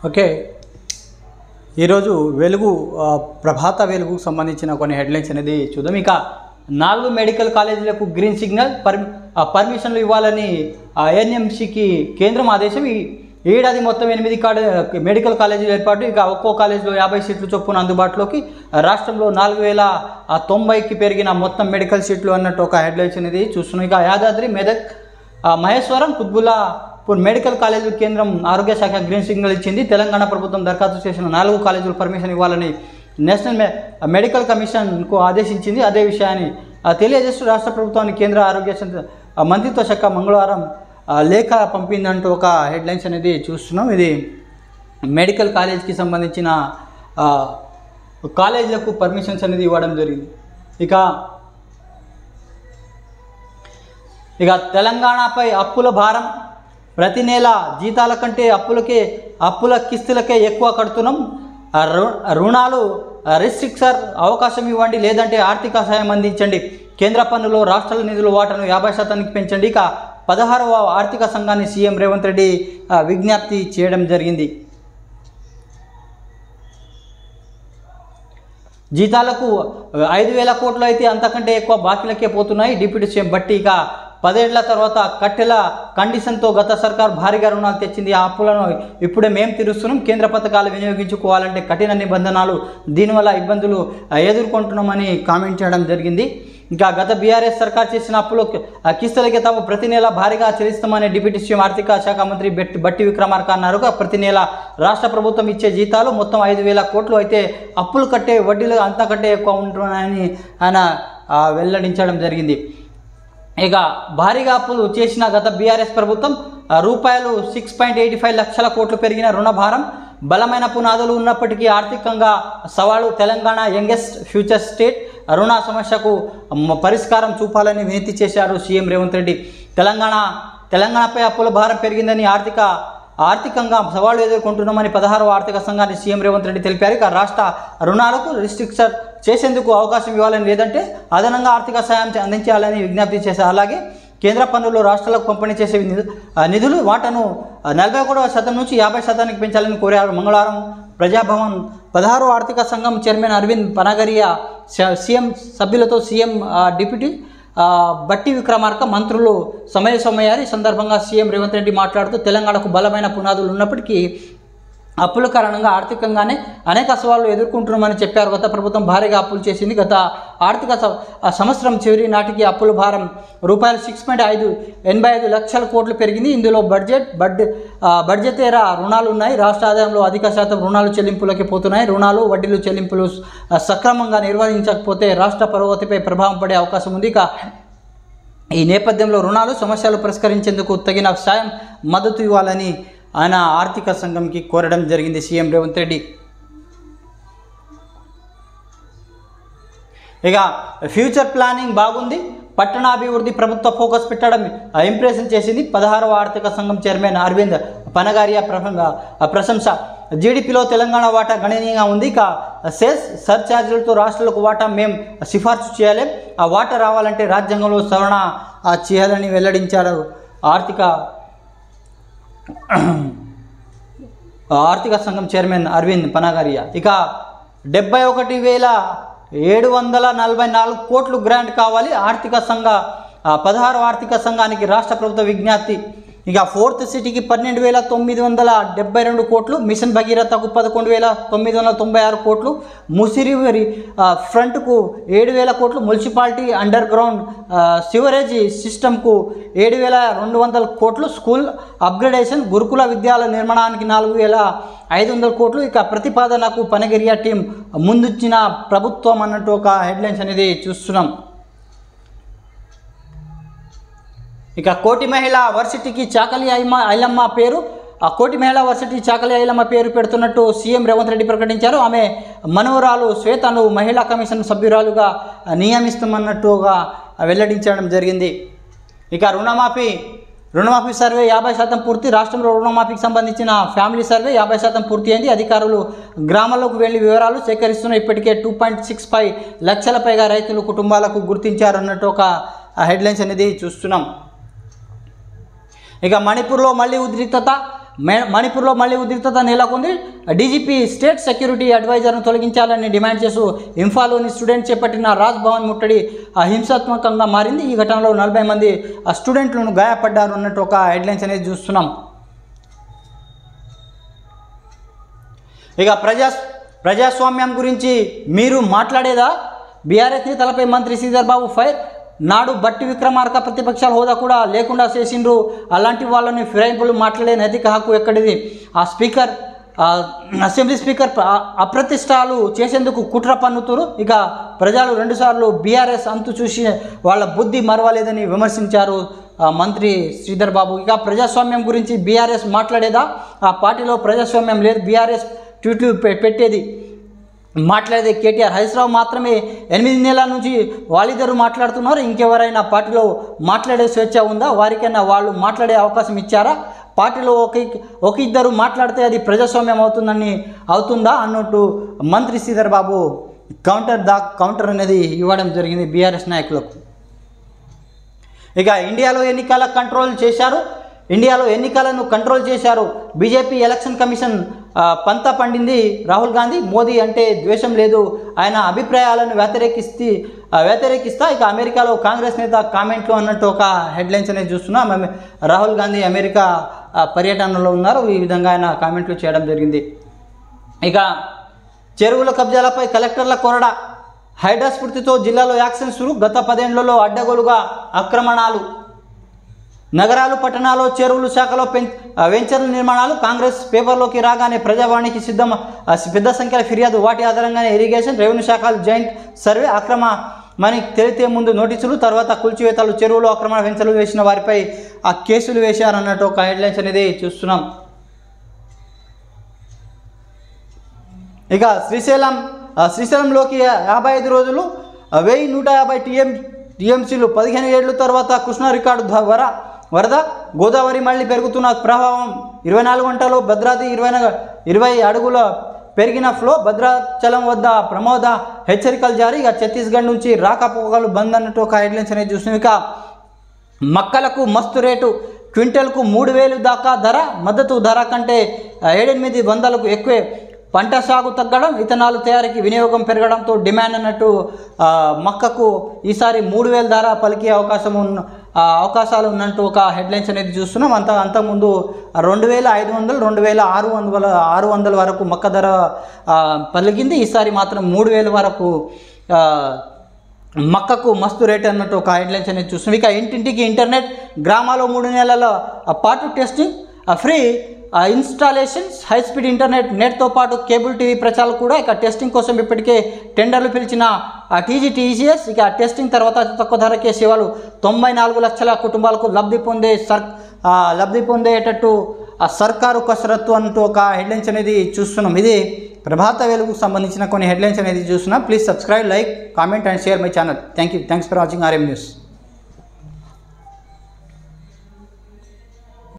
Okay, ఈరోజు వెలుగు ప్రభాత వెలుగుకు సంబంధించిన కొన్ని హెడ్లైన్స్ అనేది చూద్దాం. ఇక 4 మెడికల్ కాలేజీలకు గ్రీన్ సిగ్నల్, పర్మిషన్లు ఇవ్వాలని ఎన్ఎంసీకి కేంద్రం ఆదేశం. ఈ ఏడాది మొత్తం 8 మెడికల్ కాలేజీలు ఏర్పాటు. ఇక ఒక్కో కాలేజీలో 50 సీట్లు చొప్పున అందుబాటులోకి. రాష్ట్రంలో 4090కి పెరిగిన మొత్తం మెడికల్ సీట్లు అన్నట్టు ఒక హెడ్లైన్స్ అనేది చూస్తున్నాం. ఇక యాదాద్రి, మెదక్, మహేశ్వరం, కుత్బుల్లాపూర్ మెడికల్ కాలేజీలు కేంద్రం ఆరోగ్య శాఖ గ్రీన్ సిగ్నల్ ఇచ్చింది. తెలంగాణ ప్రభుత్వం దరఖాస్తు చేసిన 4 కాలేజీలు పర్మిషన్ ఇవ్వాలని నేషనల్ మెడికల్ కమిషన్కు ఆదేశించింది. అదే విషయాన్ని తెలియజేస్తూ రాష్ట్ర ప్రభుత్వానికి కేంద్ర ఆరోగ్య మంత్రిత్వ శాఖ మంగళవారం లేఖ పంపిందంటూ ఒక హెడ్లైన్స్ అనేది చూస్తున్నాం. ఇది మెడికల్ కాలేజ్కి సంబంధించిన కాలేజీలకు పర్మిషన్స్ అనేది ఇవ్వడం జరిగింది. ఇక తెలంగాణపై అప్పుల భారం. ప్రతి నెల జీతాల కంటే అప్పుల కిస్తులకే ఎక్కువ కడుతున్నాం. రుణాలు రిస్ట్రిక్టర్ అవకాశం ఇవ్వండి, లేదంటే ఆర్థిక సహాయం అందించండి. కేంద్ర పన్నులో రాష్ట్రాల నిధుల వాటాను 50% పెంచండి. ఇక 16వ ఆర్థిక సంఘాన్ని సీఎం రేవంత్ రెడ్డి విజ్ఞప్తి చేయడం జరిగింది. జీతాలకు 5,000 కోట్లు అయితే అంతకంటే ఎక్కువ బాకీలకే పోతున్నాయి. డిప్యూటీ సీఎం బట్టి ఇక 10 ఏళ్ల తర్వాత కట్టెల కండిషన్తో గత సర్కార్ భారీగా రుణాలు తెచ్చింది. ఆ అప్పులను ఇప్పుడే మేము తీరుస్తున్నాం. కేంద్ర పథకాలు వినియోగించుకోవాలంటే కఠిన నిబంధనలు, దీనివల్ల ఇబ్బందులు ఎదుర్కొంటున్నామని కామెంట్ చేయడం జరిగింది. ఇంకా గత బీఆర్ఎస్ సర్కార్ చేసిన అప్పులు కిస్తులకి తాము ప్రతి నెల భారీగా చెల్లిస్తామని డిప్యూటీ సీఎం ఆర్థిక శాఖ మంత్రి బట్టి విక్రమార్క అన్నారు. ప్రతి నెల రాష్ట్ర ప్రభుత్వం ఇచ్చే జీతాలు మొత్తం 5,000 కోట్లు అయితే అప్పులు కట్టే వడ్డీలు అంతకంటే ఎక్కువ ఉంటున్నాయని ఆయన వెల్లడించడం జరిగింది. ఇక భారీగా అప్పులు చేసిన గత బీఆర్ఎస్ ప్రభుత్వం రూపాయలు 6.85 లక్షల కోట్లు పెరిగిన రుణభారం. బలమైన పునాదులు ఉన్నప్పటికీ ఆర్థికంగా సవాలు. Telangana youngest future state. రుణ సమస్యకు పరిష్కారం చూపాలని వినతి చేశారు సీఎం రేవంత్ రెడ్డి. తెలంగాణపై అప్పుల భారం పెరిగిందని ఆర్థికంగా సవాళ్లు ఎదుర్కొంటున్నామని 16వ ఆర్థిక సంఘాన్ని సీఎం రేవంత్ రెడ్డి తెలిపారు. ఇక రాష్ట్ర రుణాలకు రిస్ట్రిక్షన్ చేసేందుకు అవకాశం ఇవ్వాలని, లేదంటే అదనంగా ఆర్థిక సాయం అందించాలని విజ్ఞప్తి చేశారు. అలాగే కేంద్ర పన్నుల్లో రాష్ట్రాలకు పంపిణీ చేసే నిధులు వాటాను 41% నుంచి 50% పెంచాలని కోరారు. మంగళవారం ప్రజాభవన్ 16వ ఆర్థిక సంఘం చైర్మన్ అరవింద్ పనగరియా, సీఎం సభ్యులతో సీఎం డిప్యూటీ బట్టి విక్రమార్క మంత్రులు సమావేశమయ్యారు. ఈ సందర్భంగా సీఎం రేవంత్ రెడ్డి మాట్లాడుతూ తెలంగాణకు బలమైన పునాదులు ఉన్నప్పటికీ అప్పుల కారణంగా ఆర్థికంగానే అనేక సవాళ్లు ఎదుర్కొంటున్నామని చెప్పారు. గత ప్రభుత్వం భారీగా అప్పులు చేసింది. గత ఆర్థిక సంవత్సరం చివరి నాటికి అప్పుల భారం రూపాయలు 6.85 లక్షల కోట్లు పెరిగింది. ఇందులో బడ్జెటేరా రుణాలు ఉన్నాయి. రాష్ట్ర ఆదాయంలో అధిక శాతం రుణాలు చెల్లింపులకి పోతున్నాయి. రుణాలు, వడ్డీలు చెల్లింపులు సక్రమంగా నిర్వహించకపోతే రాష్ట్ర పురోగతిపై ప్రభావం పడే అవకాశం ఉంది. ఇక ఈ నేపథ్యంలో రుణాలు సమస్యలు పరిష్కరించేందుకు తగిన సాయం, మద్దతు ఇవ్వాలని ఆయన ఆర్థిక సంఘంకి కోరడం జరిగింది సీఎం రేవంత్ రెడ్డి. ఇక ఫ్యూచర్ ప్లానింగ్ బాగుంది, పట్టణాభివృద్ధి ప్రభుత్వ ఫోకస్ పెట్టడం ఇంప్రెషన్ చేసింది. 16వ ఆర్థిక సంఘం చైర్మన్ అరవింద్ పనగారియా ప్రశంస. జీడిపిలో తెలంగాణ వాటా గణనీయంగా ఉంది. ఇక సెస్ సర్ఛార్జీలతో రాష్ట్రాలకు వాటా మేము సిఫార్సు చేయాలి. ఆ వాటా రావాలంటే రాజ్యాంగంలో సవరణ చేయాలని వెల్లడించారు ఆర్థిక సంఘం చైర్మన్ అరవింద్ పనగారియా. ఇక 71,744 కోట్లు గ్రాంట్ కావాలి. 16వ ఆర్థిక సంఘానికి రాష్ట్ర ప్రభుత్వ విజ్ఞప్తి. ఇక 4th సిటీకి 12,972 కోట్లు, మిషన్ భగీరథకు 11,996 కోట్లు, ముసిరివరి ఫ్రంట్కు 7,000 కోట్లు, మున్సిపాలిటీ అండర్ గ్రౌండ్ సివరేజ్ సిస్టమ్కు 7,200 కోట్లు, స్కూల్ అప్గ్రేడేషన్, గురుకుల విద్యాలయ నిర్మాణానికి 4,500 కోట్లు. ఇక ప్రతిపాదనకు పనగిరియా టీం ముందుచ్చిన ప్రభుత్వం అన్నట్టు ఒక హెడ్లైన్స్ అనేది చూస్తున్నాం. ఇక కోటి మహిళా వర్సిటీకి చాకలి ఐలమ్మ పేరు. కోటి మహిళా వర్సిటీ చాకలి ఐలమ్మ పేరు పెడుతున్నట్టు సీఎం రేవంత్ రెడ్డి ప్రకటించారు. ఆమె మనవరాలు శ్వేతను మహిళా కమిషన్ సభ్యురాలుగా నియమిస్తామన్నట్టుగా వెల్లడించడం జరిగింది. ఇక రుణమాఫీ సర్వే 50% పూర్తి. రాష్ట్రంలో రుణమాఫీకి సంబంధించిన ఫ్యామిలీ సర్వే 50% పూర్తి అయింది. అధికారులు గ్రామాల్లోకి వెళ్లి వివరాలు సేకరిస్తున్న ఇప్పటికే 2.65 లక్షల పైగా రైతులు కుటుంబాలకు గుర్తించారన్నట్టు ఒక హెడ్లైన్స్ అనేది చూస్తున్నాం. ఇక మణిపూర్లో మళ్ళీ ఉద్రిక్తత. మణిపూర్లో మళ్ళీ ఉద్రిక్తత నెలకొంది. డీజీపీ స్టేట్ సెక్యూరిటీ అడ్వైజర్ను తొలగించాలని డిమాండ్ చేస్తూ ఇంఫాల్లోని స్టూడెంట్ చేపట్టిన రాజ్ భవన్ ముట్టడి హింసాత్మకంగా మారింది. ఈ ఘటనలో 40 మంది స్టూడెంట్లను గాయపడ్డారు అన్నట్టు ఒక హెడ్లైన్స్ అనేది చూస్తున్నాం. ఇక ప్రజాస్వామ్యం గురించి మీరు మాట్లాడేదా? బీఆర్ఎస్ నేతలపై మంత్రి శ్రీధర్ బాబు ఫైర్. నాడు బట్టి విక్రమార్క ప్రతిపక్షాల హోదా కూడా లేకుండా చేసిండ్రు, అలాంటి వాళ్ళని ఫిరాయింపులు మాట్లాడే నైతిక హక్కు ఎక్కడిది? ఆ స్పీకర్ అసెంబ్లీ స్పీకర్ అప్రతిష్టాలు చేసేందుకు కుట్ర పన్నుతురు. ఇక ప్రజలు 2 సార్లు బీఆర్ఎస్ అంతు చూసి వాళ్ళ బుద్ధి మరవలేదని విమర్శించారు మంత్రి శ్రీధర్ బాబు. ఇక ప్రజాస్వామ్యం గురించి బీఆర్ఎస్ మాట్లాడేదా? ఆ పార్టీలో ప్రజాస్వామ్యం లేదు, బీఆర్ఎస్ ట్వీట్లు పెట్టేది మాట్లాడేది కేటీఆర్. హరీశ్రావు మాత్రమే 8 నెలల నుంచి వాళ్ళిద్దరు మాట్లాడుతున్నారు. ఇంకెవరైనా పార్టీలో మాట్లాడే స్వేచ్ఛ ఉందా? వారికైనా వాళ్ళు మాట్లాడే అవకాశం ఇచ్చారా? పార్టీలో ఒక ఇద్దరు మాట్లాడితే అది ప్రజాస్వామ్యం అవుతుందా అన్నట్టు మంత్రి శ్రీధర్ బాబు కౌంటర్ అనేది ఇవ్వడం జరిగింది బీఆర్ఎస్ నాయకులకు. ఇక ఇండియాలో ఎన్నికలను కంట్రోల్ చేశారు. బీజేపీ ఎలక్షన్ కమిషన్ పంత పండింది. రాహుల్ గాంధీ మోదీ అంటే ద్వేషం లేదు, ఆయన అభిప్రాయాలను వ్యతిరేకిస్తా. ఇక అమెరికాలో కాంగ్రెస్ నేత కామెంట్లు అన్నట్టు ఒక హెడ్లైన్స్ అనేది చూస్తున్నాం. రాహుల్ గాంధీ అమెరికా పర్యటనలో ఉన్నారు, ఈ విధంగా ఆయన కామెంట్లు చేయడం జరిగింది. ఇక చెరువుల కబ్జాలపై కలెక్టర్ల కొరడా. హైడ్రా స్ఫూర్తితో జిల్లాలో యాక్షన్ శురు. గత 10 ఏళ్లలో అడ్డగోలుగా ఆక్రమణాలు. నగరాలు పట్టణాల్లో చెరువులు శాఖలో వెంచర్ల నిర్మాణాలు. కాంగ్రెస్ పేపర్లోకి రాగానే ప్రజావాణికి పెద్ద సంఖ్యలో ఫిర్యాదు. వాటి ఆధారంగానే ఇరిగేషన్ రెవెన్యూ శాఖలు జాయింట్ సర్వే. అక్రమమని తెలితే ముందు నోటీసులు, తర్వాత కూల్చివేతలు. చెరువులు అక్రమ వెంచర్లు వేసిన వారిపై కేసులు వేశారన్నట్టు ఒక హెడ్లైన్స్ అనేది చూస్తున్నాం. ఇక శ్రీశైలంలోకి 55 రోజులు 1150 టీఎంసీలు. 15 ఏళ్ల తర్వాత కృష్ణా రికార్డు వరద. గోదావరి మళ్ళీ పెరుగుతున్న ప్రభావం. 24 గంటల్లో భద్రాద్రి 20 అడుగుల పెరిగిన ఫ్లో. భద్రాచలం వద్ద ప్రమాద హెచ్చరికలు జారీ. ఇక ఛత్తీస్గఢ్ నుంచి రాకపోకలు బంద్ అన్నట్టు ఒక హెడ్లైన్స్ అనేది చూస్తున్నాం. ఇక మక్కలకు మస్తు రేటు. క్వింటల్కు 3000 దాకా ధర. మద్దతు ధర కంటే 700-800 ఎక్కువే. పంట సాగు తగ్గడం, ఇథనాల్ తయారీకి వినియోగం పెరగడంతో డిమాండ్ అన్నట్టు మక్కకు ఈసారి 3000 ధర పలికే అవకాశాలు ఉన్నట్టు ఒక హెడ్లైన్స్ అనేది చూస్తున్నాం. అంతకుముందు 2500, 2600 వరకు మక్క ధర పలికింది. ఈసారి మాత్రం 3000 వరకు మక్కకు మస్తు రేట్ అన్నట్టు ఒక హెడ్లైన్స్ అనేది చూస్తున్నాం. ఇక ఇంటింటికి ఇంటర్నెట్. గ్రామాల్లో 3 నెలల పాటు testing, free installations, high speed internet. నెట్తో పాటు కేబుల్ టీవీ ప్రచారాలు కూడా. ఇక టెస్టింగ్ కోసం ఇప్పటికే టెండర్లు పిలిచిన టీజీటీసీఎస్. ఇక టెస్టింగ్ తర్వాత అతి తక్కువ ధరకే సేవలు. 94 లక్షల కుటుంబాలకు లబ్ధి పొందేటట్టు సర్కారు కసరత్తు అంటూ ఒక హెడ్లైన్స్ అనేది చూస్తున్నాం. ఇది ప్రభాత వెలుగుకు సంబంధించిన కొన్ని హెడ్లైన్స్ అనేది చూస్తున్నాం. Please subscribe, like, comment and share my channel. Thanks for watching RM news.